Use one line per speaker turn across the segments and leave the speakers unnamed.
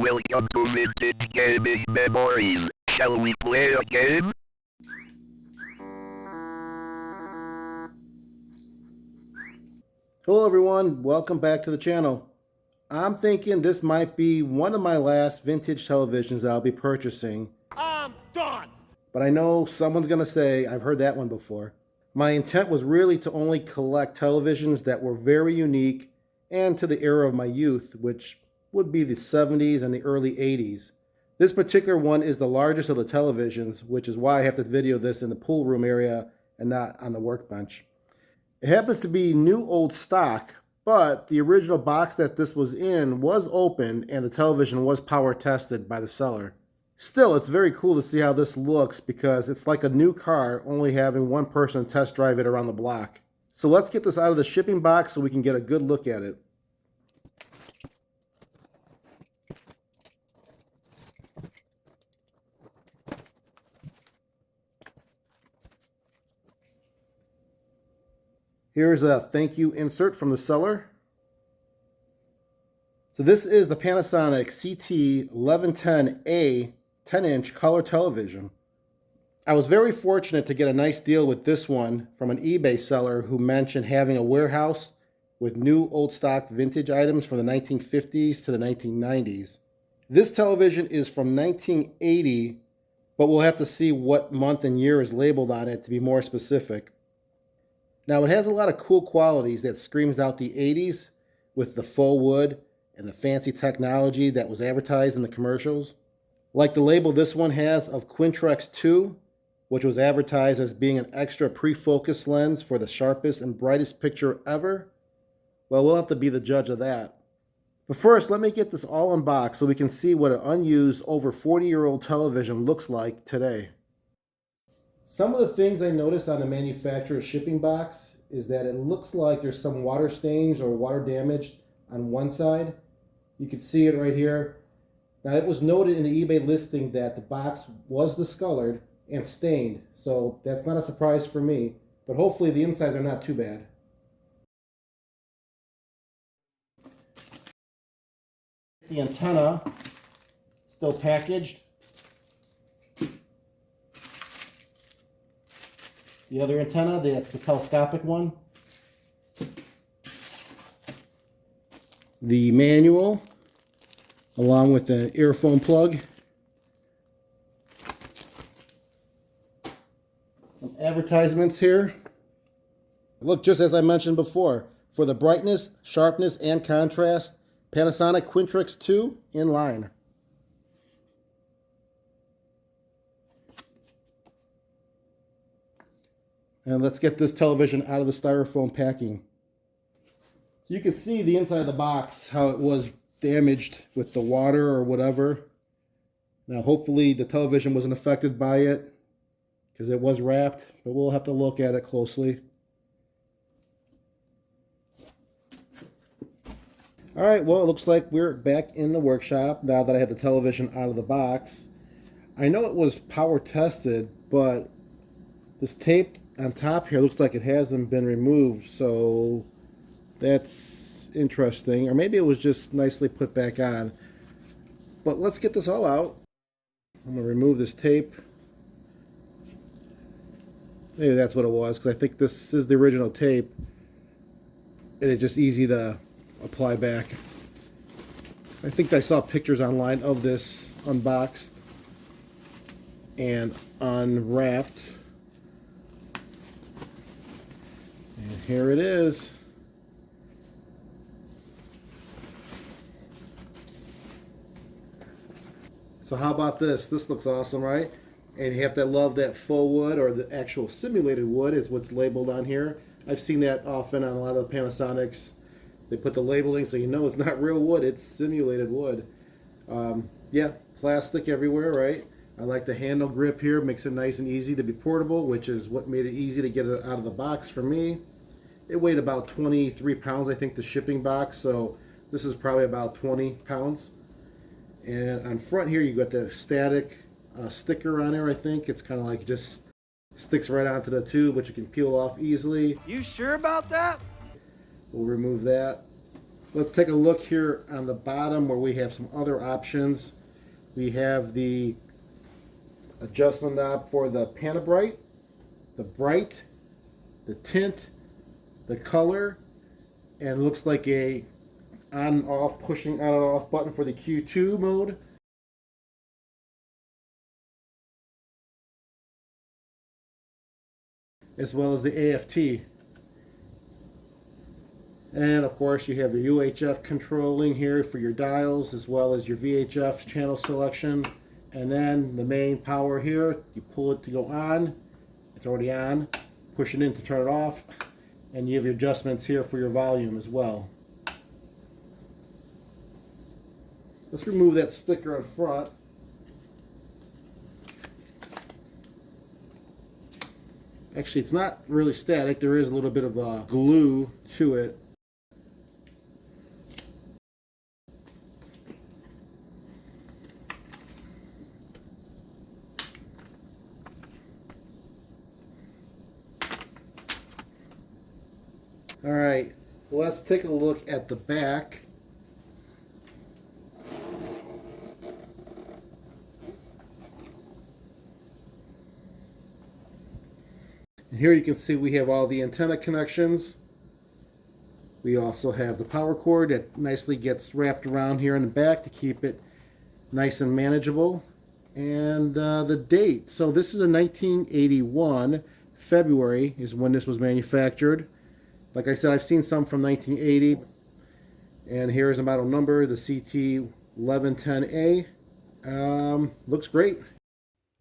Welcome to Vintage Gaming Memories. Shall we play a game?
Hello everyone, welcome back to the channel. I'm thinking this might be one of my last vintage televisions that I'll be purchasing.
I'm done!
But I know someone's gonna say, I've heard that one before. My intent was really to only collect televisions that were very unique and to the era of my youth, which would be the 70s and the early 80s. This particular one is the largest of the televisions, which is why I have to video this in the pool room area and not on the workbench. It happens to be new old stock, but the original box that this was in was open and the television was power tested by the seller. Still, it's very cool to see how this looks because it's like a new car, only having one person test drive it around the block. So let's get this out of the shipping box so we can get a good look at it. Here's a thank you insert from the seller. So this is the Panasonic CT-1110A 10-inch color television. I was very fortunate to get a nice deal with this one from an eBay seller who mentioned having a warehouse with new old stock vintage items from the 1950s to the 1990s. This television is from 1980, but we'll have to see what month and year is labeled on it to be more specific. Now it has a lot of cool qualities that screams out the 80s with the faux wood and the fancy technology that was advertised in the commercials. Like the label this one has of Quintrix 2, which was advertised as being an extra pre-focus lens for the sharpest and brightest picture ever. Well, we'll have to be the judge of that. But first, let me get this all unboxed so we can see what an unused over 40-year-old television looks like today. Some of the things I noticed on the manufacturer's shipping box is that it looks like there's some water stains or water damage on one side. You can see it right here. Now it was noted in the eBay listing that the box was discolored and stained, so that's not a surprise for me, but hopefully the insides are not too bad. The antenna, still packaged. The other antenna, that's the telescopic one. The manual, along with the earphone plug. Some advertisements here. Look, just as I mentioned before, for the brightness, sharpness, and contrast, Panasonic Quintrix 2 in line. And let's get this television out of the styrofoam packing. So you can see the inside of the box, how it was damaged with the water or whatever. Now hopefully the television wasn't affected by it because it was wrapped, but we'll have to look at it closely. Alright, well it looks like we're back in the workshop now that I have the television out of the box. I know it was power tested, but this tape on top here looks like it hasn't been removed, so that's interesting. Or maybe it was just nicely put back on. But let's get this all out. I'm going to remove this tape. Maybe that's what it was, because I think this is the original tape. And it's just easy to apply back. I think I saw pictures online of this unboxed and unwrapped. And here it is. So how about this? This looks awesome, right? And you have to love that faux wood, or the actual simulated wood is what's labeled on here. I've seen that often on a lot of the Panasonics. They put the labeling so you know it's not real wood, it's simulated wood. Yeah, plastic everywhere, right? I like the handle grip here, makes it nice and easy to be portable, which is what made it easy to get it out of the box for me. It weighed about 23 pounds, I think, the shipping box, so this is probably about 20 pounds. And on front here, you got the static sticker on there, I think. It's kind of like it just sticks right onto the tube, which you can peel off easily.
You sure about that?
We'll remove that. Let's take a look here on the bottom where we have some other options. We have the adjustment knob for the Panabright, the bright, the tint, the color, and it looks like a on and off, pushing on and off button for the Q2 mode. As well as the AFT. And of course you have your UHF controlling here for your dials, as well as your VHF channel selection. And then the main power here, you pull it to go on, it's already on, push it in to turn it off, and you have your adjustments here for your volume as well. Let's remove that sticker in front. Actually, it's not really static. There is a little bit of glue to it. All right, let's take a look at the back. Here you can see we have all the antenna connections. We also have the power cord that nicely gets wrapped around here in the back to keep it nice and manageable. And the date. So this is a 1981. February is when this was manufactured. Like I said, I've seen some from 1980. And here's the model number, the CT-1110A. Looks great.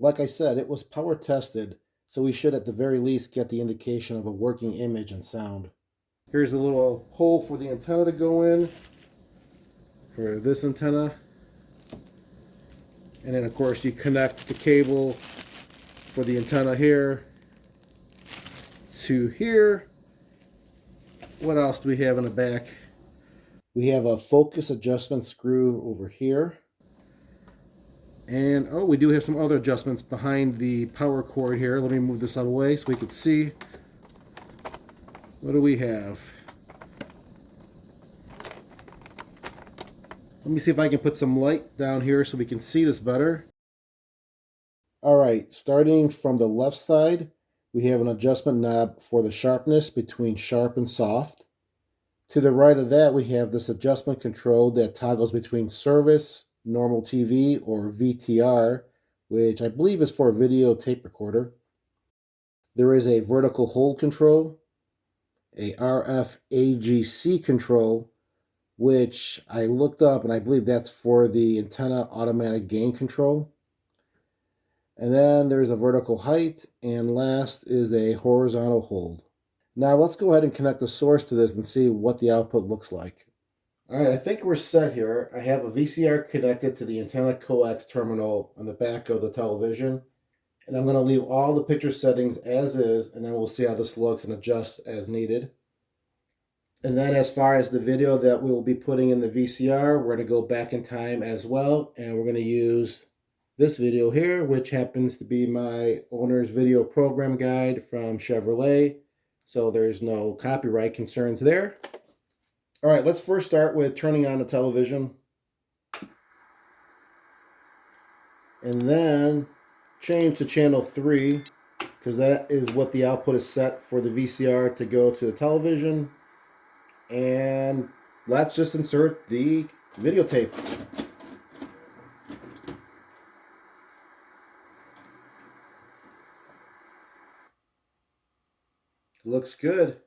Like I said, it was power tested. So we should at the very least get the indication of a working image and sound. Here's a little hole for the antenna to go in for this antenna. And then of course you connect the cable for the antenna here to here. What else do we have in the back? We have a focus adjustment screw over here. And oh, we do have some other adjustments behind the power cord here. Let me move this out of the way so we can see. What do we have? Let me see if I can put some light down here so we can see this better. Alright, starting from the left side, we have an adjustment knob for the sharpness between sharp and soft. To the right of that, we have this adjustment control that toggles between service, normal TV, or VTR, which I believe is for a video tape recorder. There is a vertical hold control, a RF AGC control, which I looked up and I believe that's for the antenna automatic gain control. And then there's a vertical height, and last is a horizontal hold. Now let's go ahead and connect the source to this and see what the output looks like. Alright, I think we're set here. I have a VCR connected to the antenna coax terminal on the back of the television. And I'm going to leave all the picture settings as is, and then we'll see how this looks and adjust as needed. And then as far as the video that we will be putting in the VCR, we're going to go back in time as well. And we're going to use this video here, which happens to be my owner's video program guide from Chevrolet. So there's no copyright concerns there. All right, let's first start with turning on the television. And then change to channel 3, because that is what the output is set for the VCR to go to the television. And let's just insert the videotape. Looks good.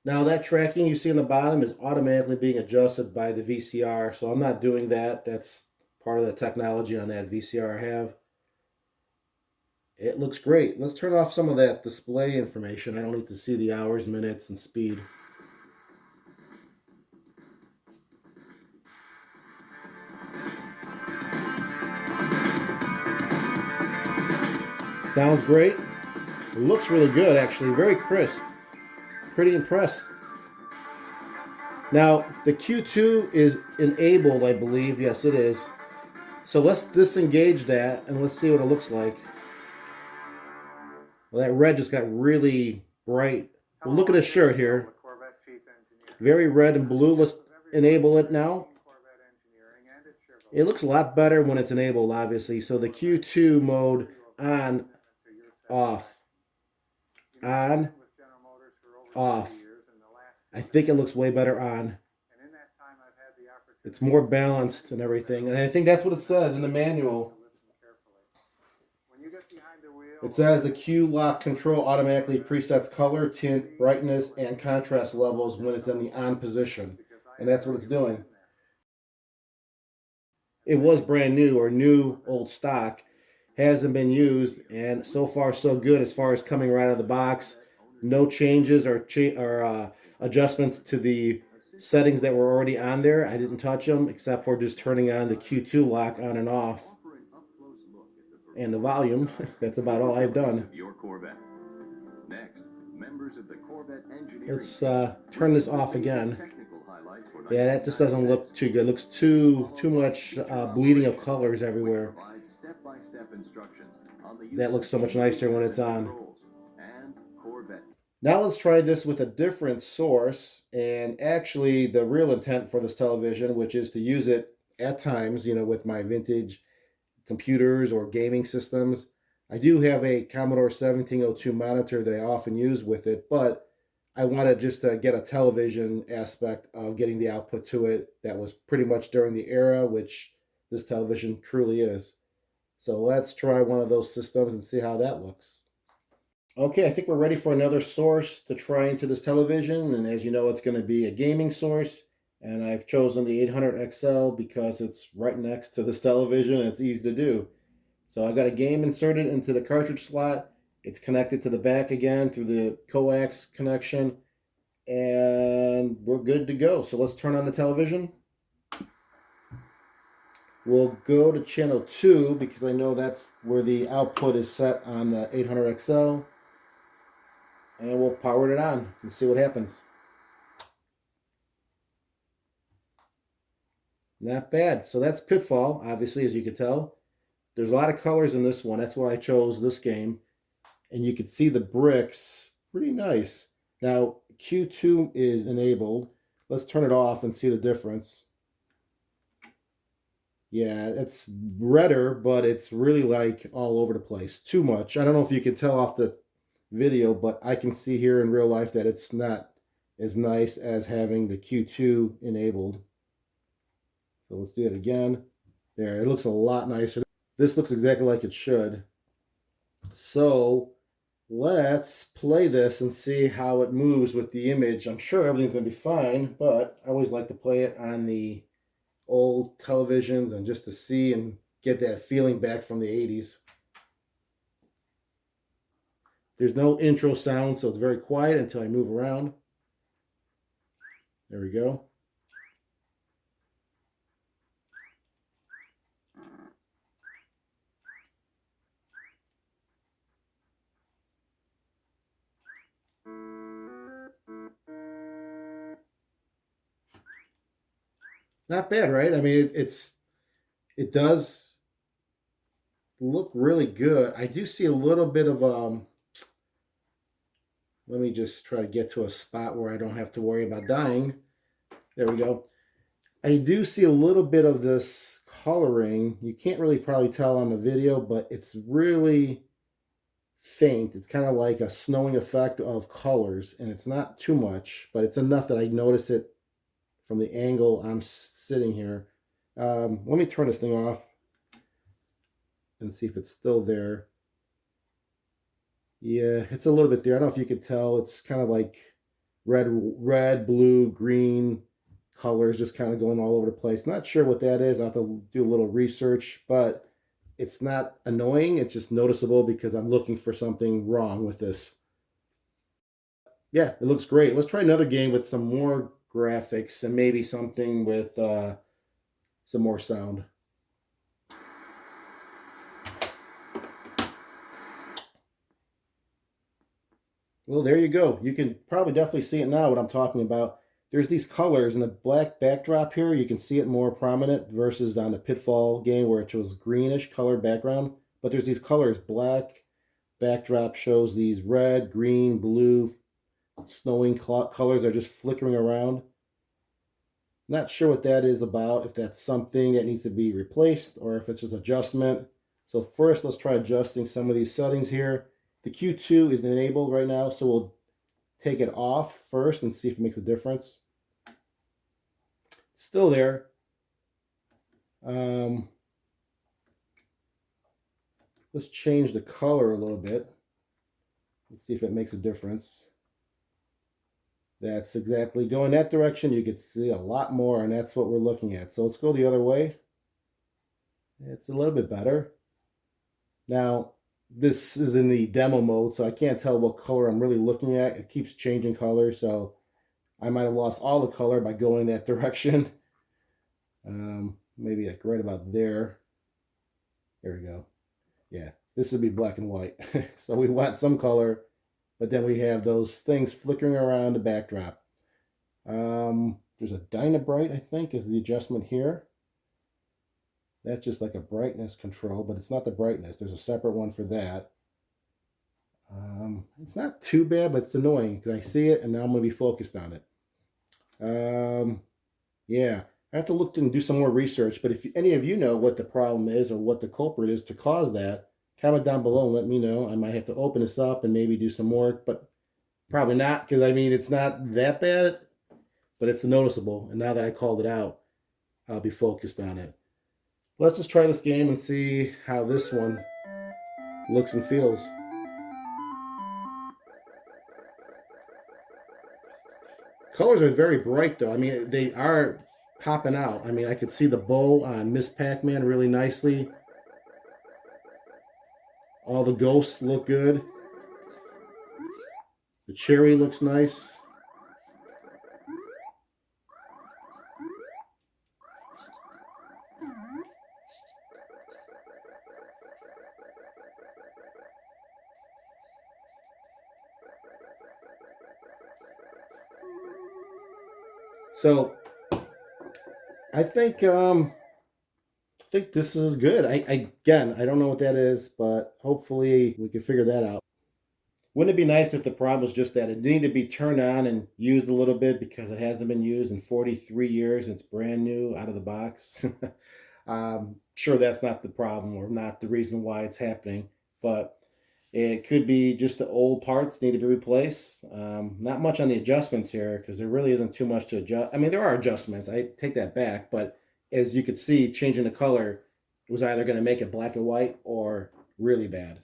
Now that tracking you see on the bottom is automatically being adjusted by the VCR, so I'm not doing that. That's part of the technology on that VCR I have. It looks great. Let's turn off some of that display information. I don't need to see the hours, minutes, and speed. Sounds great. It looks really good, actually. Very crisp. Pretty impressed. Now, the Q2 is enabled, I believe. Yes, it is. So let's disengage that, and let's see what it looks like. Well, that red just got really bright. Well, look at his shirt here. Very red and blue. enable it now. It looks a lot better when it's enabled, obviously. So the Q2 mode on, off, on, off. I think it looks way better on. It's more balanced and everything. And I think that's what it says in the manual. It says the Q lock control automatically presets color, tint, brightness, and contrast levels when it's in the on position. And that's what it's doing. It was brand new or new old stock. Hasn't been used, and so far so good as far as coming right out of the box. No changes or adjustments to the settings that were already on there. I didn't touch them except for just turning on the Q2 lock on and off. And the volume. That's about all I've done. Let's turn this off again. Yeah, that just doesn't look too good. It looks too much bleeding of colors everywhere. That looks so much nicer when it's on. Now let's try this with a different source, and actually the real intent for this television, which is to use it at times, you know, with my vintage computers or gaming systems. I do have a Commodore 1702 monitor that I often use with it, but I wanted just to get a television aspect of getting the output to it that was pretty much during the era, which this television truly is. So let's try one of those systems and see how that looks. Okay, I think we're ready for another source to try into this television, and as you know, it's going to be a gaming source, and I've chosen the 800XL because it's right next to this television and it's easy to do. So I've got a game inserted into the cartridge slot. It's connected to the back again through the coax connection, and we're good to go. So let's turn on the television. We'll go to channel 2 because I know that's where the output is set on the 800XL. And we'll power it on and see what happens. Not bad. So that's Pitfall, obviously, as you can tell. There's a lot of colors in this one. That's why I chose this game. And you can see the bricks. Pretty nice. Now, Q2 is enabled. Let's turn it off and see the difference. Yeah, it's redder, but it's really like all over the place. Too much. I don't know if you can tell off the video, but I can see here in real life that it's not as nice as having the Q2 enabled. So let's do it again. There, it looks a lot nicer. This looks exactly like it should. So let's play this and see how it moves with the image. I'm sure everything's going to be fine, but I always like to play it on the old televisions and just to see and get that feeling back from the 80s. There's no intro sound, so it's very quiet until I move around. There we go. Not bad, right? I mean, it does look really good. I do see a little bit of let me just try to get to a spot where I don't have to worry about dying. There we go. I do see a little bit of this coloring. You can't really probably tell on the video, but it's really faint. It's kind of like a snowing effect of colors, and it's not too much, but it's enough that I notice it from the angle I'm sitting here. Let me turn this thing off and see if it's still there. Yeah, it's a little bit there. I don't know if you could tell. It's kind of like red, blue, green colors just kind of going all over the place. Not sure what that is. I'll have to do a little research, but it's not annoying. It's just noticeable because I'm looking for something wrong with this. Yeah, it looks great. Let's try another game with some more graphics and maybe something with some more sound. Well, there you go. You can probably definitely see it now, what I'm talking about. There's these colors in the black backdrop here. You can see it more prominent versus on the Pitfall game where it was greenish colored background. But there's these colors. Black backdrop shows these red, green, blue, snowing colors are just flickering around. Not sure what that is about, if that's something that needs to be replaced or if it's just adjustment. So first, let's try adjusting some of these settings here. The Q2 is enabled right now, so we'll take it off first and see if it makes a difference. It's still there. Let's change the color a little bit. Let's see if it makes a difference. That's exactly going that direction. You can see a lot more, and that's what we're looking at. So let's go the other way. It's a little bit better. Now, this is in the demo mode, so I can't tell what color I'm really looking at. It keeps changing color, so I might have lost all the color by going that direction. Maybe like right about there. There we go. Yeah, this would be black and white. So we want some color, but then we have those things flickering around the backdrop. There's a Dynabrite, I think, is the adjustment here. That's just like a brightness control, but it's not the brightness. There's a separate one for that. It's not too bad, but it's annoying because I see it and now I'm going to be focused on it. Yeah, I have to look and do some more research, but if any of you know what the problem is or what the culprit is to cause that, comment down below and let me know. I might have to open this up and maybe do some work, but probably not, because I mean, it's not that bad, but it's noticeable. And now that I called it out, I'll be focused on it. Let's just try this game and see how this one looks and feels. Colors are very bright though. I mean, they are popping out. I mean, I could see the bow on Miss Pac-Man really nicely. All the ghosts look good. The cherry looks nice. So I think this is good. Again, I don't know what that is, but hopefully we can figure that out. Wouldn't it be nice if the problem was just that it needed to be turned on and used a little bit because it hasn't been used in 43 years and it's brand new out of the box? Sure, that's not the problem or not the reason why it's happening, but it could be just the old parts need to be replaced. Not much on the adjustments here because there really isn't too much to adjust. I mean, there are adjustments. I take that back, but as you could see, changing the color was either going to make it black and white or really bad.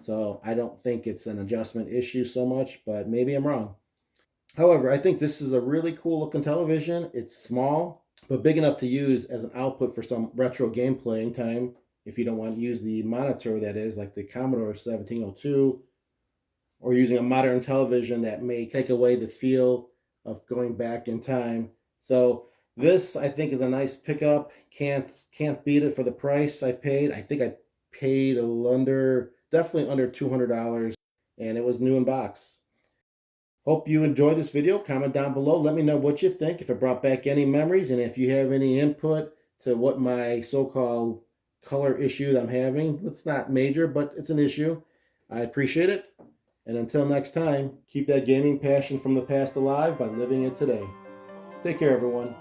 So I don't think it's an adjustment issue so much, but maybe I'm wrong. However, I think this is a really cool looking television. It's small, but big enough to use as an output for some retro game playing time. If you don't want to use the monitor that is like the Commodore 1702, or using a modern television that may take away the feel of going back in time. So this, I think, is a nice pickup. Can't beat it for the price I paid. I think I paid definitely under $200, and it was new in box. Hope you enjoyed this video. Comment down below. Let me know what you think, if it brought back any memories, and if you have any input to what my so-called color issue that I'm having. It's not major, but it's an issue. I appreciate it. And until next time, keep that gaming passion from the past alive by living it today. Take care, everyone.